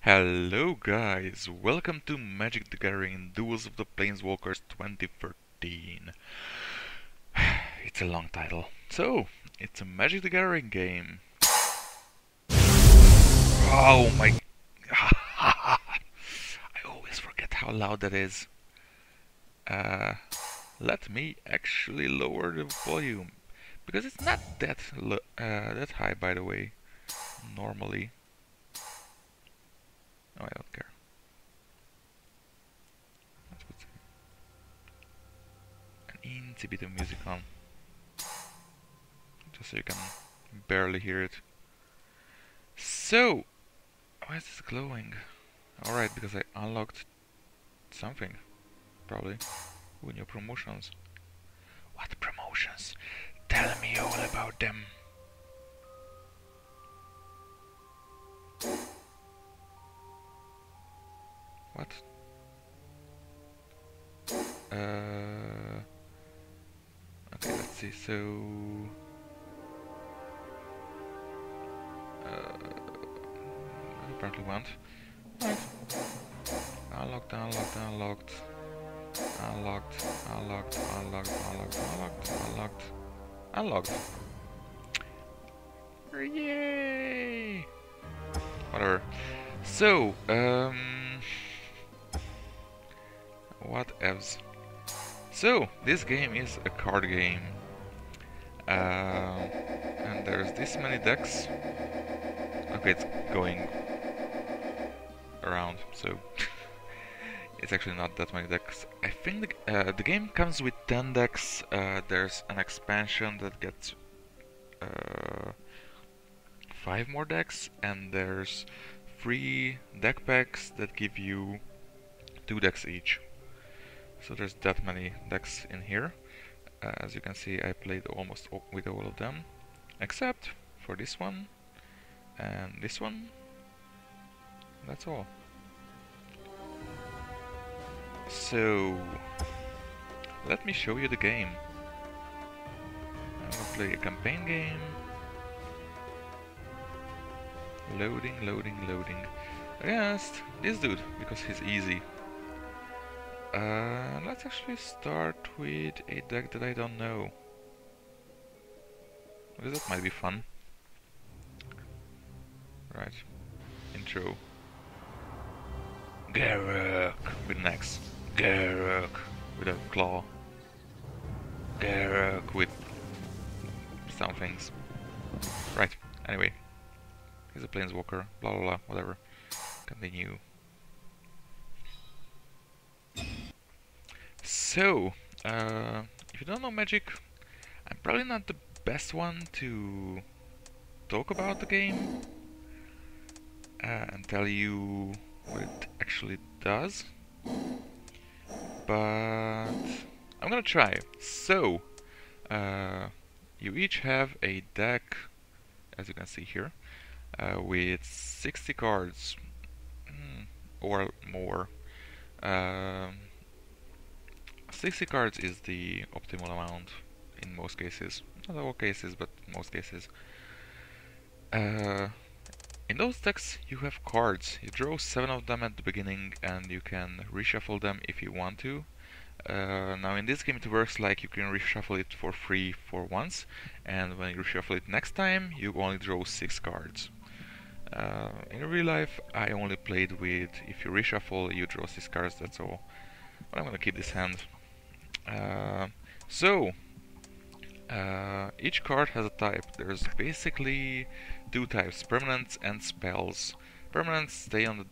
Hello guys, welcome to Magic the Gathering Duels of the Planeswalkers 2013. It's a long title. So, it's a Magic the Gathering game. Oh my... I always forget how loud that is. Let me actually lower the volume. Because it's not that high, by the way, normally. Oh, I don't care. Let's put an eensy bit of music on. Just so you can barely hear it. So, why is this glowing? Alright, because I unlocked something. Probably. Ooh, new promotions. What promotions? Tell me all about them. What? Okay, let's see. So, apparently want. Right. Unlocked, unlocked, unlocked. Unlocked, unlocked, unlocked, unlocked, unlocked, unlocked, unlocked. Yay! Whatever. So, what else? So, this game is a card game. And there's this many decks. Okay, it's going around, so it's actually not that many decks. I think the game comes with 10 decks. There's an expansion that gets 5 more decks, and there's 3 deck packs that give you 2 decks each. So there's that many decks in here. As you can see, I played almost with all of them, except for this one and this one. That's all. So, let me show you the game. I'm gonna play a campaign game. Loading, loading, loading. Against this dude, because he's easy. Let's actually start with a deck that I don't know. Because that might be fun. Right. Intro. Garruk with an X. Garruk with a claw. Garruk with some things. Right. Anyway. He's a planeswalker. Blah blah blah. Whatever. Continue. So, if you don't know Magic, I'm probably not the best one to talk about the game and tell you what it actually does, but I'm gonna try. So, you each have a deck, as you can see here, with 60 cards or more. 60 cards is the optimal amount in most cases. Not all cases, but most cases. In those decks you have cards. You draw 7 of them at the beginning and you can reshuffle them if you want to. Now in this game it works like you can reshuffle it for free for once, and when you reshuffle it next time you only draw 6 cards. In real life I only played with, if you reshuffle you draw 6 cards, that's all. But I'm gonna keep this hand. Each card has a type. There's basically 2 types: permanents and spells. Permanents stay on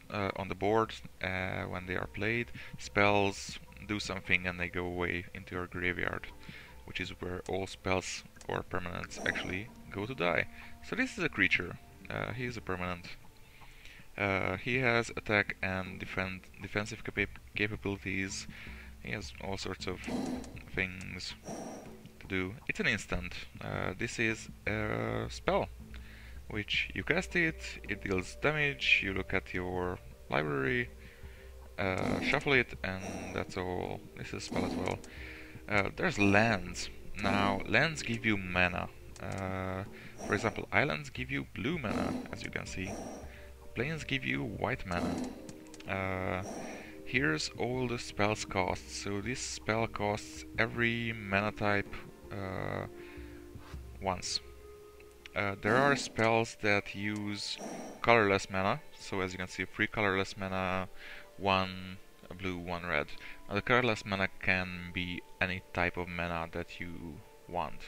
the board when they are played. Spells do something and they go away into your graveyard, which is where all spells or permanents actually go to die. So this is a creature. He is a permanent. He has attack and defensive capabilities. He has all sorts of things to do. It's an instant. This is a spell, which you cast it deals damage, you look at your library, shuffle it, and that's all. This is a spell as well. There's lands. Now, lands give you mana. For example, islands give you blue mana, as you can see. planes give you white mana. Here's all the spells costs. So this spell costs every mana type once. There are spells that use colorless mana. So as you can see, 3 colorless mana, 1 blue, 1 red. Now the colorless mana can be any type of mana that you want,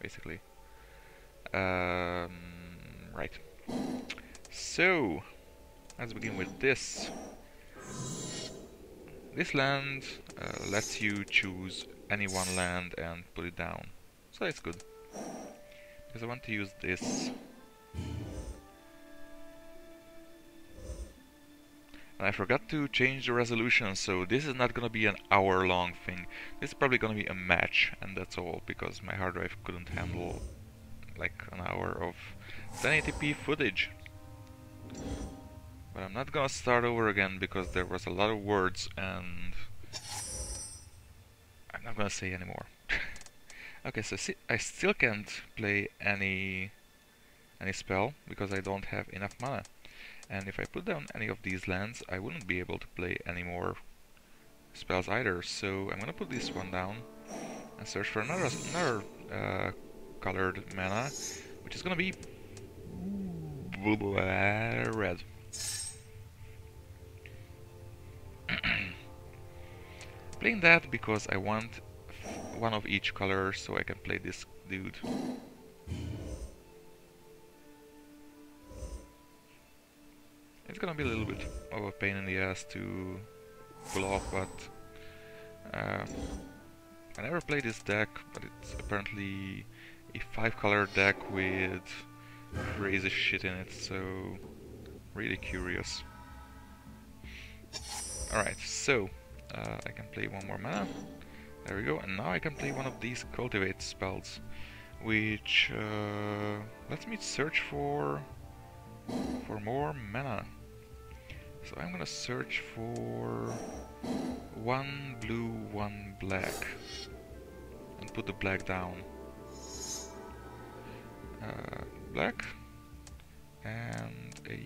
basically. Right. So let's begin with this. This land lets you choose any one land and put it down. So it's good. Because I want to use this. And I forgot to change the resolution, so this is not gonna be an hour-long thing. This is probably gonna be a match, and that's all, because my hard drive couldn't handle like an hour of 1080p footage. But I'm not gonna start over again because there was a lot of words and I'm not gonna say anymore. Okay, so see, I still can't play any spell because I don't have enough mana. And if I put down any of these lands, I wouldn't be able to play any more spells either. So I'm gonna put this one down and search for another colored mana, which is gonna be red. Playing that because I want one of each color so I can play this dude. It's gonna be a little bit of a pain in the ass to pull off, but I never played this deck, but it's apparently a 5-color deck with crazy shit in it, so really curious. Alright, so I can play one more mana. There we go, and now I can play one of these cultivate spells, which lets me search for more mana. So I'm gonna search for 1 blue, 1 black, and put the black down. Black and a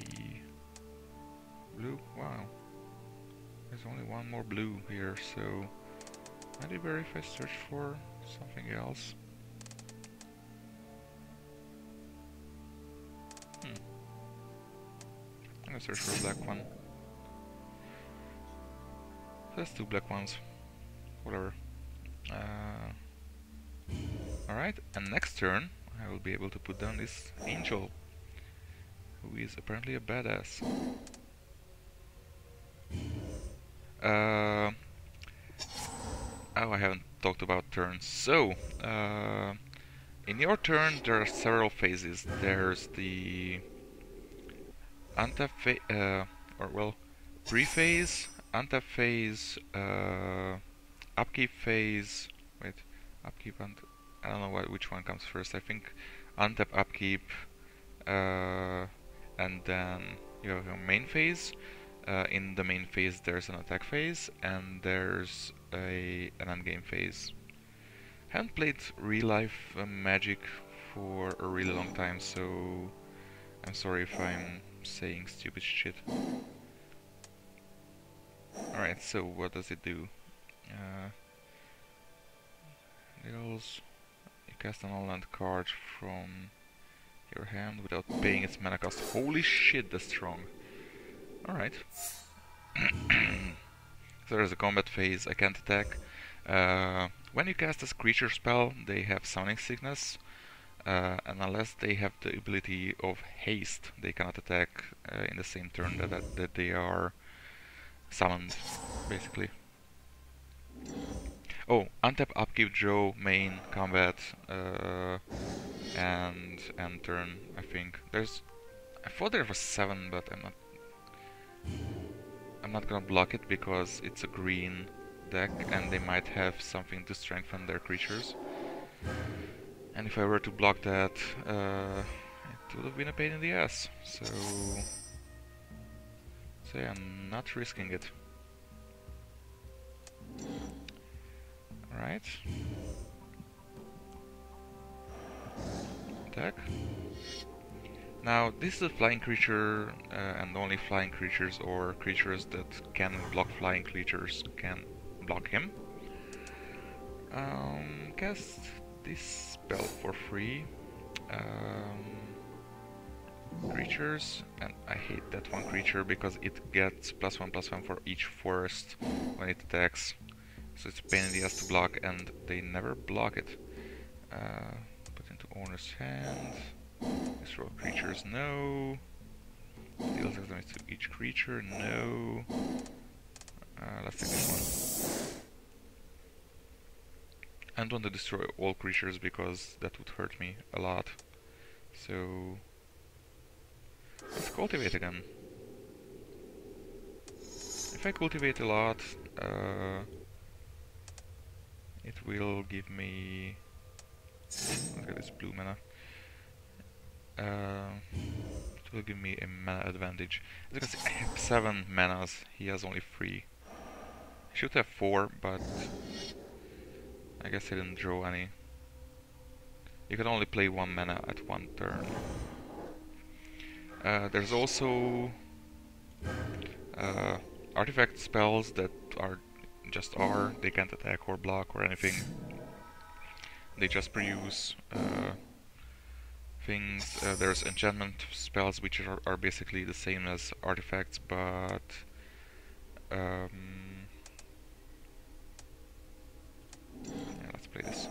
blue. Wow, there's only one more blue here, so might be better if I search for something else. I'm gonna search for a black one. There's 2 black ones. Whatever. Alright, and next turn I will be able to put down this angel, who is apparently a badass. Oh, I haven't talked about turns. So, in your turn there are several phases. There's the pre-phase, untap phase, upkeep phase. Wait, upkeep and I don't know which one comes first. I think untap, upkeep, and then you have your main phase. In the main phase there's an attack phase and there's an endgame phase. Haven't played real life Magic for a really long time, so I'm sorry if I'm saying stupid shit. Alright, so what does it do? Duels. You cast an all-land card from your hand without paying its mana cost. Holy shit, that's strong. Alright. So there's a combat phase. I can't attack. When you cast a creature spell, they have Summoning Sickness. And unless they have the ability of haste, they cannot attack in the same turn that they are summoned, basically. Oh, untap, upkeep, draw, main, combat, and end turn. I think I thought there was 7, but I'm not gonna block it because it's a green deck and they might have something to strengthen their creatures. And if I were to block that, it would have been a pain in the ass. So yeah, I'm not risking it. Alright. Attack. Now, this is a flying creature, and only flying creatures or creatures that can block flying creatures can block him. Cast this spell for free. Creatures, and I hate that one creature because it gets +1/+1 for each forest when it attacks. So it's a pain in the ass to block, and they never block it. Put into owner's hand. Destroy creatures, no. Deals damage to each creature, no. Let's take this one. I don't want to destroy all creatures because that would hurt me a lot. So let's cultivate again. If I cultivate a lot, it will give me... Let's get this blue mana. It will give me a mana advantage. As you can see, I have 7 manas, he has only 3. I should have 4, but I guess I didn't draw any. You can only play 1 mana at 1 turn. There's also artifact spells that are just they can't attack or block or anything. They just produce things. There's enchantment spells which are basically the same as artifacts, but yeah, let's play this.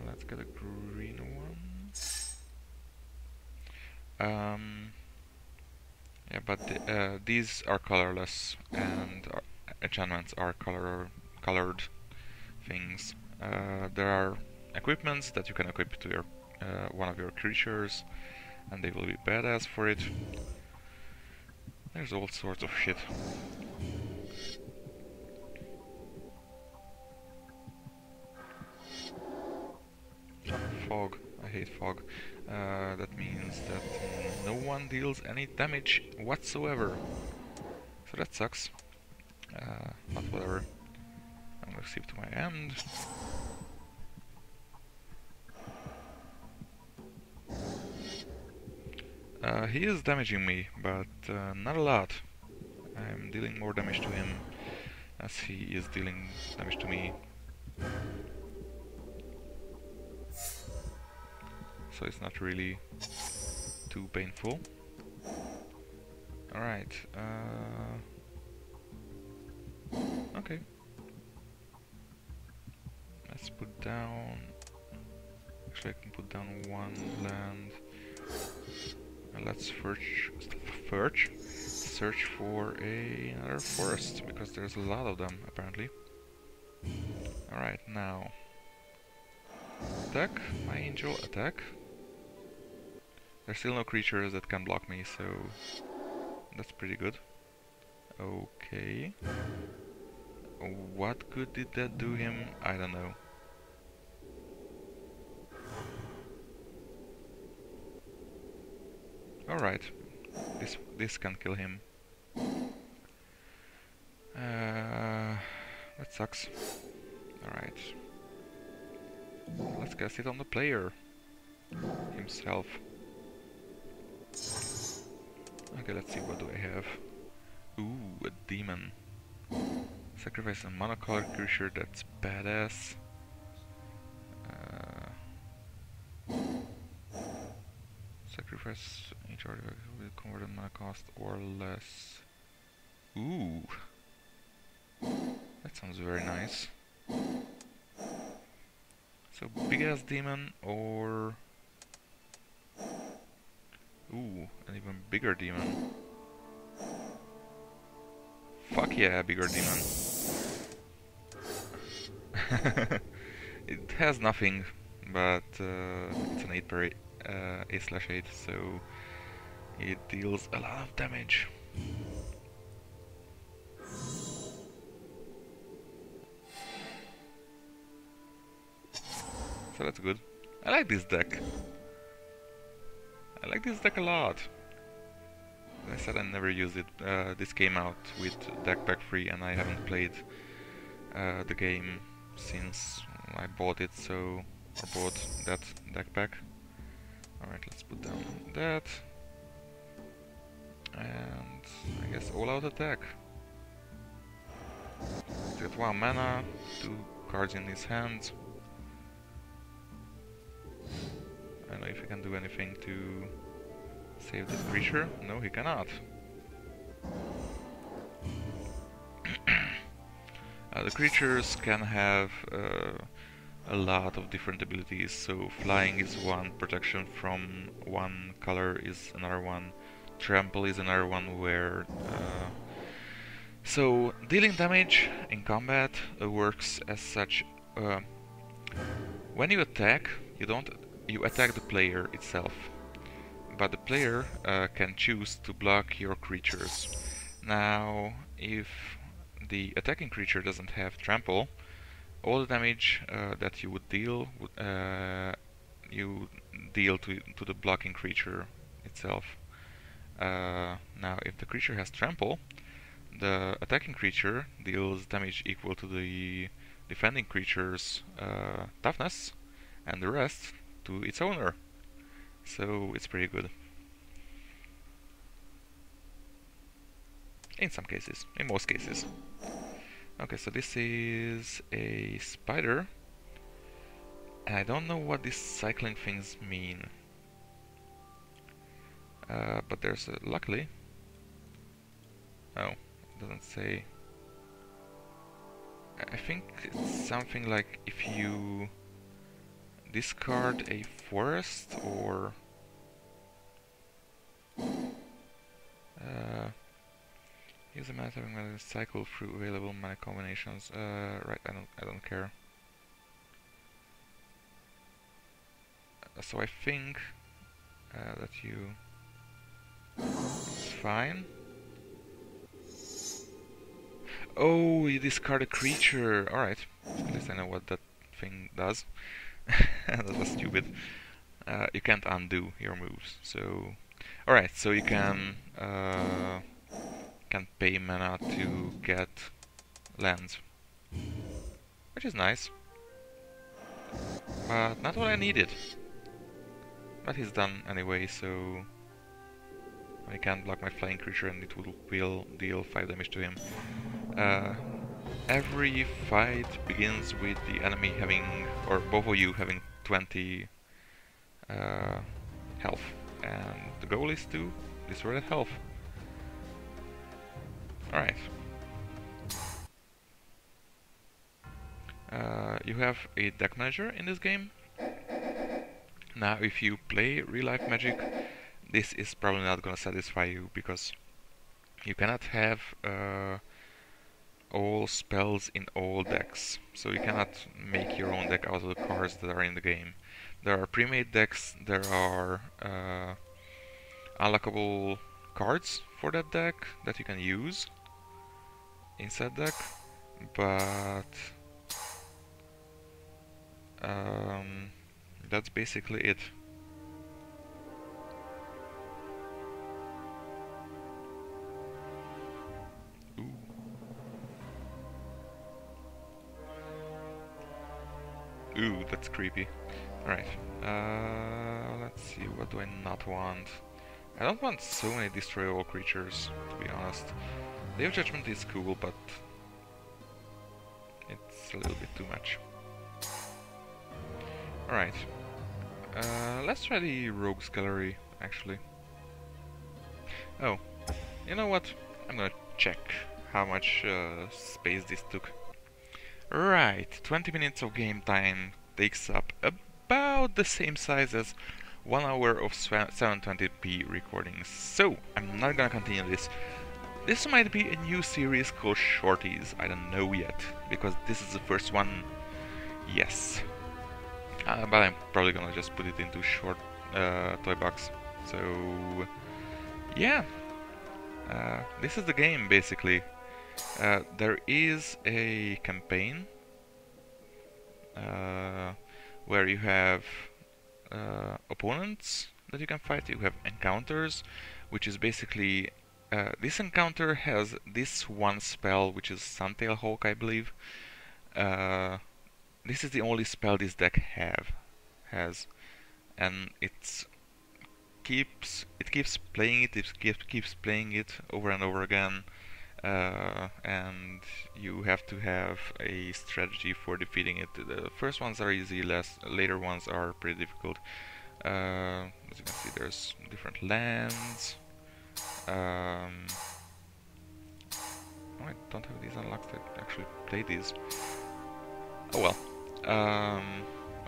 Let's get a green one. Yeah, but these are colorless, and enchantments are colored things. There are equipments that you can equip to your one of your creatures, and they will be badass for it. There's all sorts of shit. Fog. I hate fog. That means that no one deals any damage whatsoever. So that sucks. But whatever. I'm gonna skip to my end. He is damaging me, but not a lot. I'm dealing more damage to him as he is dealing damage to me. So it's not really too painful. Alright, okay. Let's put down... Actually I can put down 1 land. And let's search for another forest, because there's a lot of them apparently. Alright, now attack, my angel, attack. There's still no creatures that can block me, so that's pretty good. Okay. What good did that do him? I don't know. Alright, this can kill him. That sucks. Alright. Let's cast it on the player himself. Okay, let's see, what do I have? Ooh, a demon. Sacrifice a monocolored creature, that's badass. Sacrifice each artifact with converted mana cost or less. Ooh, that sounds very nice. So big ass demon or... Ooh, an even bigger demon. Fuck yeah, bigger demon. It has nothing, but it's an 8 per 8/8, so it deals a lot of damage. So that's good. I like this deck. I like this deck a lot. As I said, I never used it. This came out with deck pack 3 and I haven't played the game since I bought it, so or bought that deck back. Alright, let's put down that. And I guess all out attack. He's got 1 mana, 2 cards in his hand. I don't know if he can do anything to save this creature. No, he cannot. The creatures can have a lot of different abilities, so flying is one, protection from one color is another one, trample is another one, where so dealing damage in combat works as such. When you attack, you attack the player itself, but the player can choose to block your creatures. Now, if the attacking creature doesn't have trample, all the damage that you would deal, you deal to the blocking creature itself. Now, if the creature has trample, the attacking creature deals damage equal to the defending creature's toughness, and the rest to its owner. So it's pretty good. In some cases, in most cases. Okay, so this is a spider. I don't know what these cycling things mean. But there's luckily... Oh, it doesn't say. I think it's something like if you discard a forest or... use a mana having mana cycle through available mana combinations. Right, I don't care. So I think that you... It's fine. Oh, you discard a creature. Alright, at least I know what that thing does. That was stupid. You can't undo your moves, so... Alright, so you can pay mana to get lands, which is nice, but not what I needed. But he's done anyway, so I can't block my flying creature and it will deal 5 damage to him. Every fight begins with the enemy having, or both of you having 20 health, and the goal is to destroy that health. Alright. You have a deck manager in this game. Now, if you play real-life Magic, this is probably not gonna satisfy you, because you cannot have all spells in all decks. So you cannot make your own deck out of the cards that are in the game. There are pre-made decks, there are unlockable cards for that deck that you can use inside deck, but that's basically it. Ooh, that's creepy. Alright, let's see, what do I not want? I don't want so many destroy all creatures, to be honest. Day of Judgment is cool, but it's a little bit too much. Alright, let's try the Rogues Gallery, actually. Oh, you know what? I'm gonna check how much space this took. Right, 20 minutes of game time takes up about the same size as 1 hour of 720p recordings. So, I'm not gonna continue this. This might be a new series called Shorties, I don't know yet, because this is the first one. Yes. But I'm probably gonna just put it into short Toybox. So, yeah. This is the game, basically. There is a campaign where you have opponents that you can fight. You have encounters, which is basically this encounter has this one spell, which is Suntail Hawk, I believe. This is the only spell this deck have, has, and it keeps playing it keeps playing it over and over again, and you have to have a strategy for defeating it. The first ones are easy, later ones are pretty difficult. As you can see, there's different lands. Oh, I don't have these unlocked. I actually played these. Oh well. I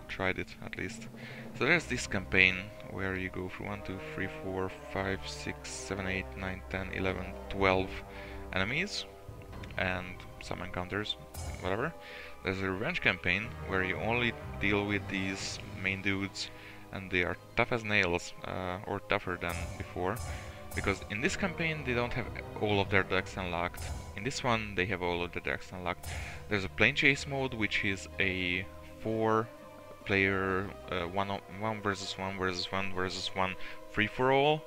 tried it at least. So there's this campaign where you go through 1, 2, 3, 4, 5, 6, 7, 8, 9, 10, 11, 12 enemies and some encounters, whatever. There's a revenge campaign where you only deal with these main dudes, and they are tough as nails, or tougher than before, because in this campaign they don't have all of their decks unlocked. In this one they have all of the decks unlocked. There's a plane chase mode, which is a 4-player 1 versus 1 versus 1 versus 1 free-for-all,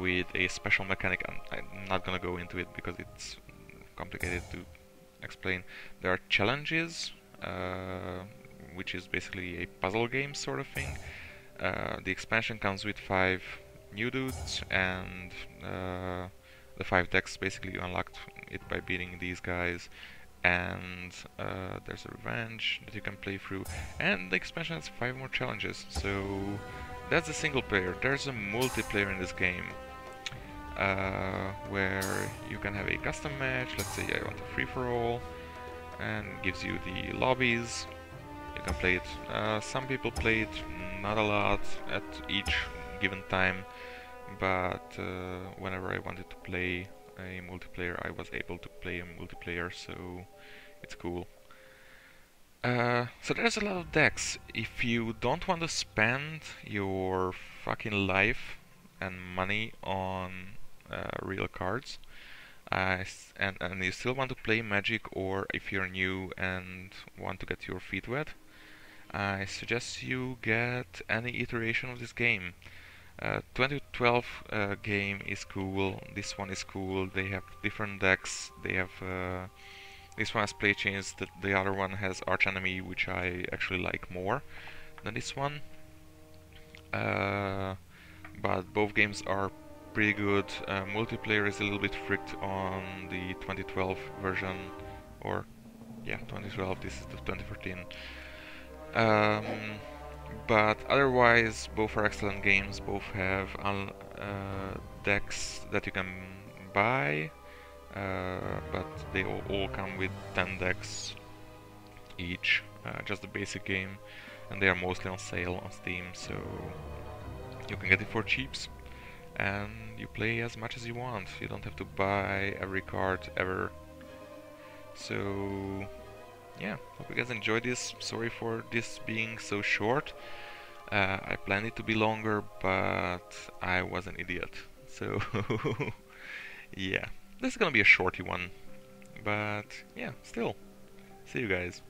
with a special mechanic. I'm not gonna go into it because it's complicated to explain. There are challenges, which is basically a puzzle game sort of thing. The expansion comes with 5 new dudes, and the 5 decks. Basically you unlocked it by beating these guys, and there's a revenge that you can play through, and the expansion has 5 more challenges. So that's a single player. There's a multiplayer in this game, where you can have a custom match. Let's say I want a free-for-all, and it gives you the lobbies. You can play it. Some people play it not a lot at each given time, but whenever I wanted to play a multiplayer, I was able to play a multiplayer, so it's cool. So there's a lot of decks. If you don't want to spend your fucking life and money on real cards, and you still want to play Magic, or if you're new and want to get your feet wet, I suggest you get any iteration of this game. 2012 game is cool. This one is cool. They have different decks. They have this one has play chains. The other one has Arch Enemy, which I actually like more than this one. But both games are pretty good. Multiplayer is a little bit fricked on the 2012 version, or yeah, 2012. This is the 2013. But otherwise, both are excellent games. Both have decks that you can buy, but they all come with 10 decks each, just the basic game, and they are mostly on sale on Steam, so you can get it for cheaps, and you play as much as you want. You don't have to buy every card ever. So yeah, hope you guys enjoyed this. Sorry for this being so short. I planned it to be longer, but I was an idiot. So yeah, this is gonna be a shorty one, but yeah, still. See you guys.